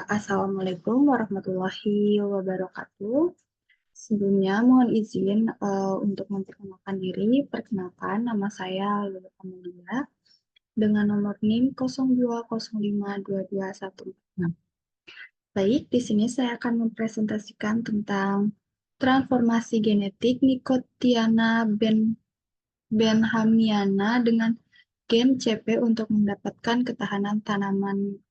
Assalamualaikum warahmatullahi wabarakatuh. Sebelumnya mohon izin untuk memperkenalkan diri. Perkenalkan, nama saya Lulu Amelia dengan nomor NIM 02052216. Baik, di sini saya akan mempresentasikan tentang transformasi genetik Nicotiana benhamiana dengan gen CP untuk mendapatkan ketahanan tanaman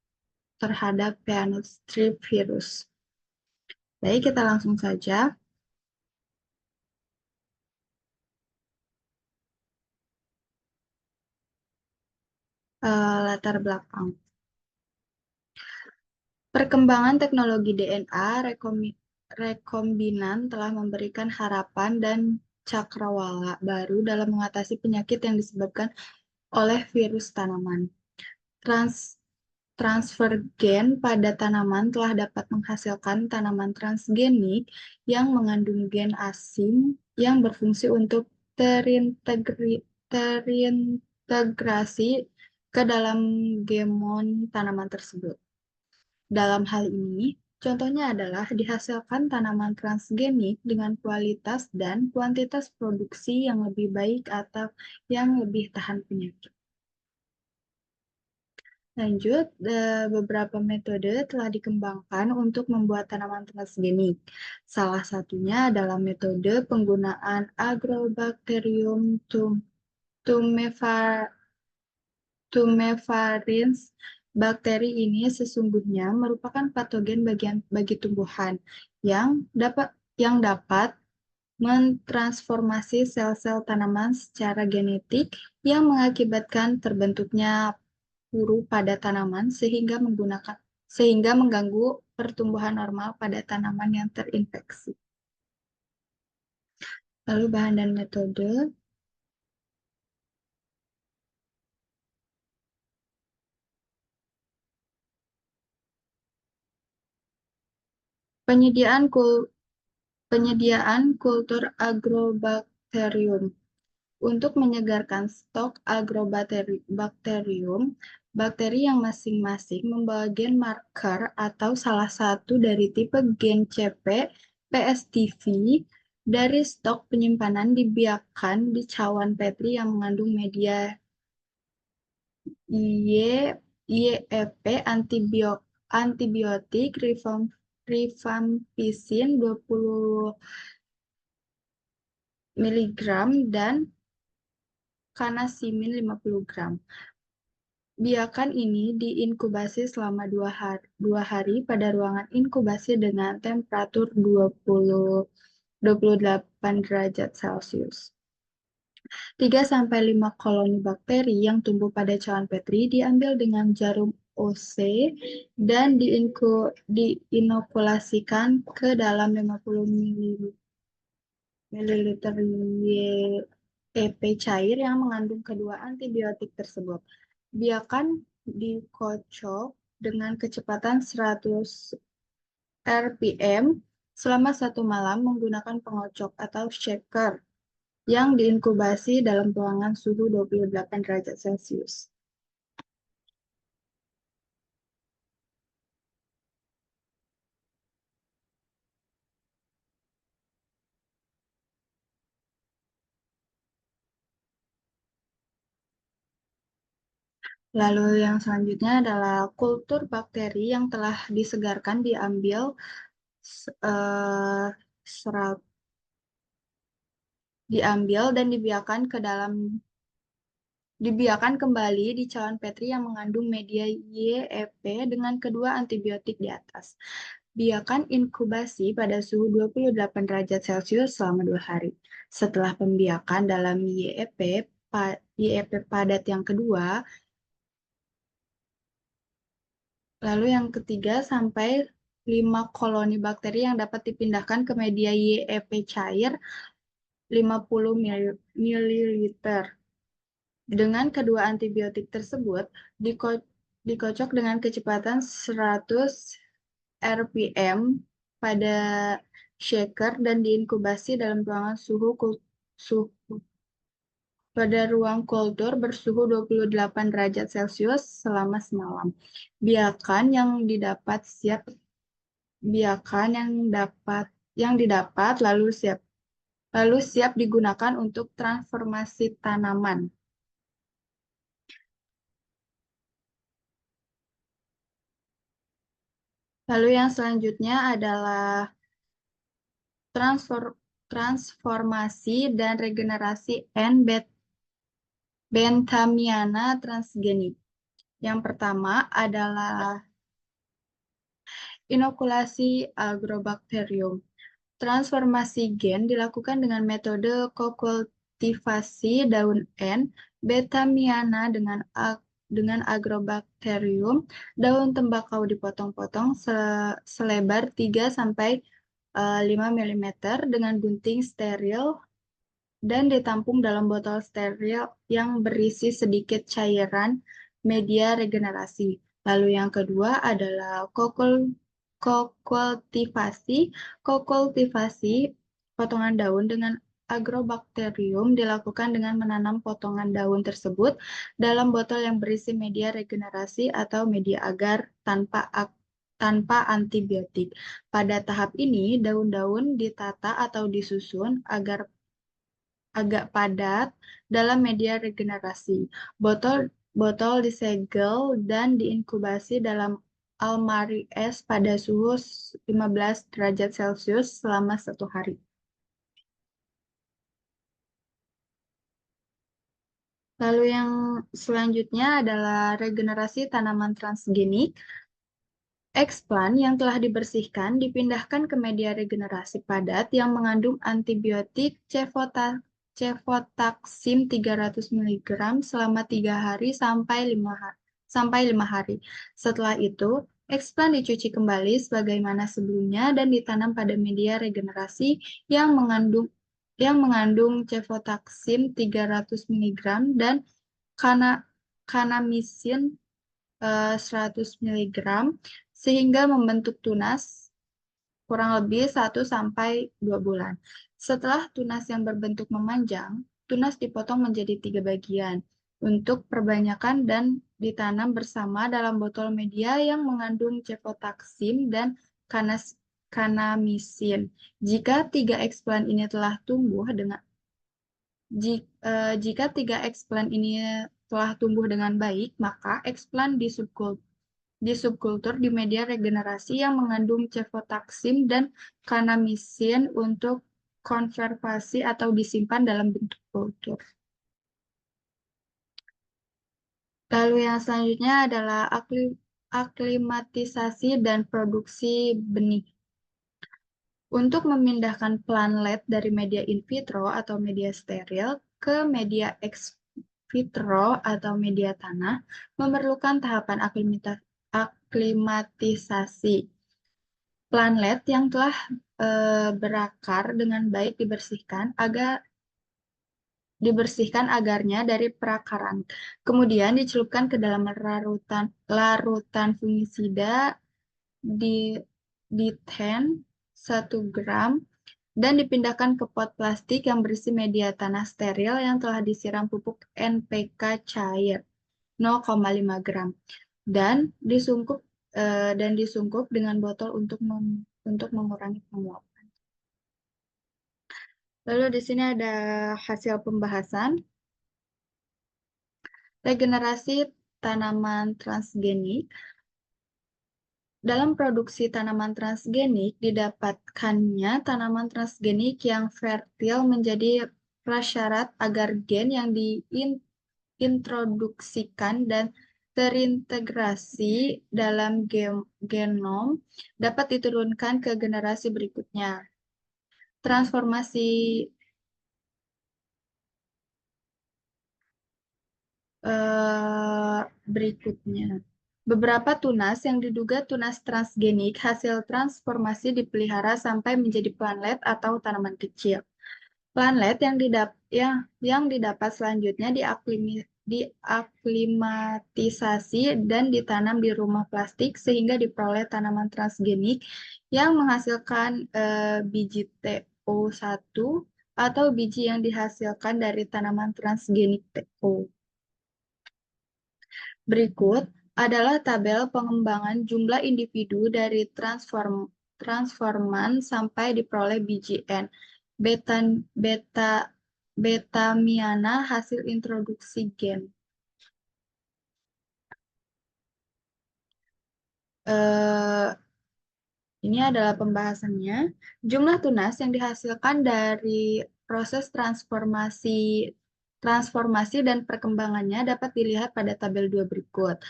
terhadap peanut strip virus. Baik, kita langsung saja. Latar belakang. Perkembangan teknologi DNA rekombinan telah memberikan harapan dan cakrawala baru dalam mengatasi penyakit yang disebabkan oleh virus tanaman. Transfer gen pada tanaman telah dapat menghasilkan tanaman transgenik yang mengandung gen asing yang berfungsi untuk terintegrasi ke dalam gemon tanaman tersebut. Dalam hal ini, contohnya adalah dihasilkan tanaman transgenik dengan kualitas dan kuantitas produksi yang lebih baik atau yang lebih tahan penyakit. Lanjut, beberapa metode telah dikembangkan untuk membuat tanaman transgenik. Salah satunya adalah metode penggunaan Agrobacterium tumefaciens. Bakteri ini sesungguhnya merupakan patogen bagi tumbuhan yang dapat mentransformasi sel-sel tanaman secara genetik yang mengakibatkan terbentuknya puru pada tanaman sehingga mengganggu pertumbuhan normal pada tanaman yang terinfeksi. Lalu bahan dan metode. Penyediaan kultur agrobakterium. Untuk menyegarkan stok agrobakterium, bakteri yang masing-masing membawa gen marker atau salah satu dari tipe gen CP, PSTV dari stok penyimpanan dibiarkan di cawan Petri yang mengandung media YEP antibiotik rifampicin 20 mg dan kanasimin 50 gram. Biakan ini diinkubasi selama 2 hari pada ruangan inkubasi dengan temperatur 28 derajat Celcius. 3-5 koloni bakteri yang tumbuh pada cawan Petri diambil dengan jarum OC dan diinokulasikan ke dalam 50 ml YEP cair yang mengandung kedua antibiotik tersebut. Biarkan dikocok dengan kecepatan 100 rpm selama 1 malam menggunakan pengocok atau shaker yang diinkubasi dalam ruangan suhu 28 derajat Celcius. Lalu yang selanjutnya adalah kultur bakteri yang telah disegarkan diambil dan dibiarkan kembali di cawan Petri yang mengandung media YEP dengan kedua antibiotik di atas. Biarkan inkubasi pada suhu 28 derajat Celcius selama 2 hari. Setelah pembiakan dalam YEP padat yang kedua, lalu yang ketiga sampai 5 koloni bakteri yang dapat dipindahkan ke media YEP cair 50 ml. Dengan kedua antibiotik tersebut dikocok dengan kecepatan 100 rpm pada shaker dan diinkubasi dalam ruangan suhu pada ruang kultur bersuhu 28 derajat Celcius selama semalam. Biarkan yang didapat siap biarkan yang didapat lalu siap digunakan untuk transformasi tanaman. Lalu yang selanjutnya adalah transformasi dan regenerasi Benthamiana transgenik. Yang pertama adalah inokulasi agrobakterium. Transformasi gen dilakukan dengan metode kokultivasi daun N, Betamiana dengan agrobakterium. Daun tembakau dipotong-potong selebar 3-5 mm dengan gunting steril dan ditampung dalam botol steril yang berisi sedikit cairan media regenerasi. Lalu yang kedua adalah kokultivasi. Kokultivasi potongan daun dengan agrobakterium dilakukan dengan menanam potongan daun tersebut dalam botol yang berisi media regenerasi atau media agar tanpa antibiotik. Pada tahap ini, daun-daun ditata atau disusun agar agak padat dalam media regenerasi. Botol disegel dan diinkubasi dalam almari es pada suhu 15 derajat Celcius selama 1 hari. Lalu yang selanjutnya adalah regenerasi tanaman transgenik. Explant yang telah dibersihkan dipindahkan ke media regenerasi padat yang mengandung antibiotik cefotaxim 300 mg selama 3 hari sampai 5 hari. Setelah itu, explant dicuci kembali sebagaimana sebelumnya dan ditanam pada media regenerasi yang mengandung cefotaxim 300 mg dan kanamisin 100 mg sehingga membentuk tunas kurang lebih 1-2 bulan. Setelah tunas yang berbentuk memanjang, tunas dipotong menjadi 3 bagian untuk perbanyakan dan ditanam bersama dalam botol media yang mengandung cefotaxim dan kanamisin. Jika 3 explant ini telah tumbuh dengan jika 3 explant ini telah tumbuh dengan baik, maka explant di subkultur di media regenerasi yang mengandung cefotaxim dan kanamisin untuk konservasi atau disimpan dalam bentuk kultur. Lalu yang selanjutnya adalah aklimatisasi dan produksi benih. Untuk memindahkan plantlet dari media in vitro atau media steril ke media ex vitro atau media tanah memerlukan tahapan aklimatisasi. Plantlet yang telah berakar dengan baik dibersihkan agarnya dari perakaran. Kemudian dicelupkan ke dalam larutan fungisida di 1 gram dan dipindahkan ke pot plastik yang berisi media tanah steril yang telah disiram pupuk NPK cair 0,5 gram dan disungkup dengan botol untuk mengurangi penguapan. Lalu di sini ada hasil pembahasan. Regenerasi tanaman transgenik. Dalam produksi tanaman transgenik, didapatkannya tanaman transgenik yang fertil menjadi prasyarat agar gen yang diintroduksikan dan terintegrasi dalam genom dapat diturunkan ke generasi berikutnya. Transformasi berikutnya. Beberapa tunas yang diduga tunas transgenik hasil transformasi dipelihara sampai menjadi plantlet atau tanaman kecil. Plantlet yang didapat selanjutnya diaklimatisasi dan ditanam di rumah plastik sehingga diperoleh tanaman transgenik yang menghasilkan biji TO1 atau biji yang dihasilkan dari tanaman transgenik TO. Berikut adalah tabel pengembangan jumlah individu dari transforman sampai diperoleh biji N. Beta, beta, betamiana hasil introduksi gen. Eh, Ini adalah pembahasannya. Jumlah tunas yang dihasilkan dari proses transformasi dan perkembangannya dapat dilihat pada tabel 2 berikut.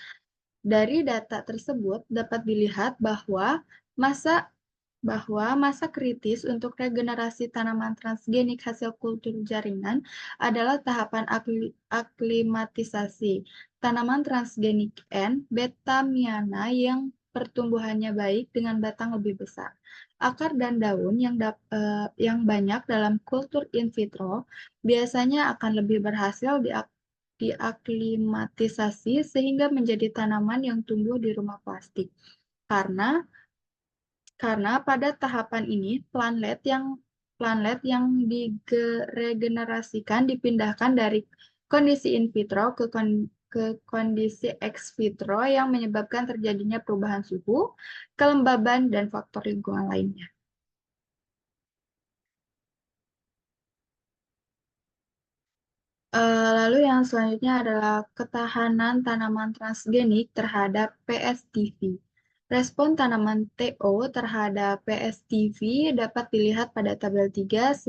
Dari data tersebut dapat dilihat masa masa kritis untuk regenerasi tanaman transgenik hasil kultur jaringan adalah tahapan aklimatisasi tanaman transgenik N betamiana yang pertumbuhannya baik dengan batang lebih besar. Akar dan daun yang banyak dalam kultur in vitro biasanya akan lebih berhasil diaklimatisasi sehingga menjadi tanaman yang tumbuh di rumah plastik. Karena pada tahapan ini planlet yang diregenerasikan dipindahkan dari kondisi in vitro ke kondisi ex vitro yang menyebabkan terjadinya perubahan suhu, kelembaban, dan faktor lingkungan lainnya. Lalu yang selanjutnya adalah ketahanan tanaman transgenik terhadap PSTV. Respon tanaman TO terhadap PSTV dapat dilihat pada tabel 3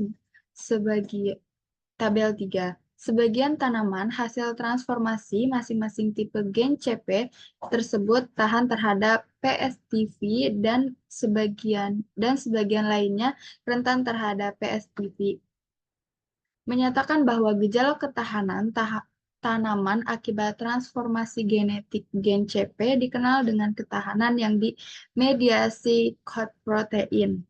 tabel 3. Sebagian tanaman hasil transformasi masing-masing tipe gen CP tersebut tahan terhadap PSTV dan sebagian lainnya rentan terhadap PSTV. Menyatakan bahwa gejala ketahanan tanaman akibat transformasi genetik gen CP dikenal dengan ketahanan yang dimediasi coat protein.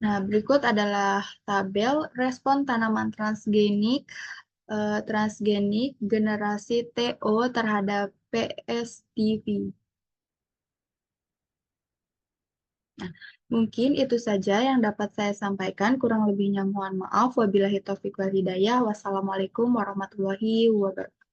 Nah, berikut adalah tabel respon tanaman transgenik generasi TO terhadap PSTV. Nah, mungkin itu saja yang dapat saya sampaikan. Kurang lebihnya mohon maaf. Wabillahi taufiq wal hidayah. Wassalamualaikum warahmatullahi wabarakatuh.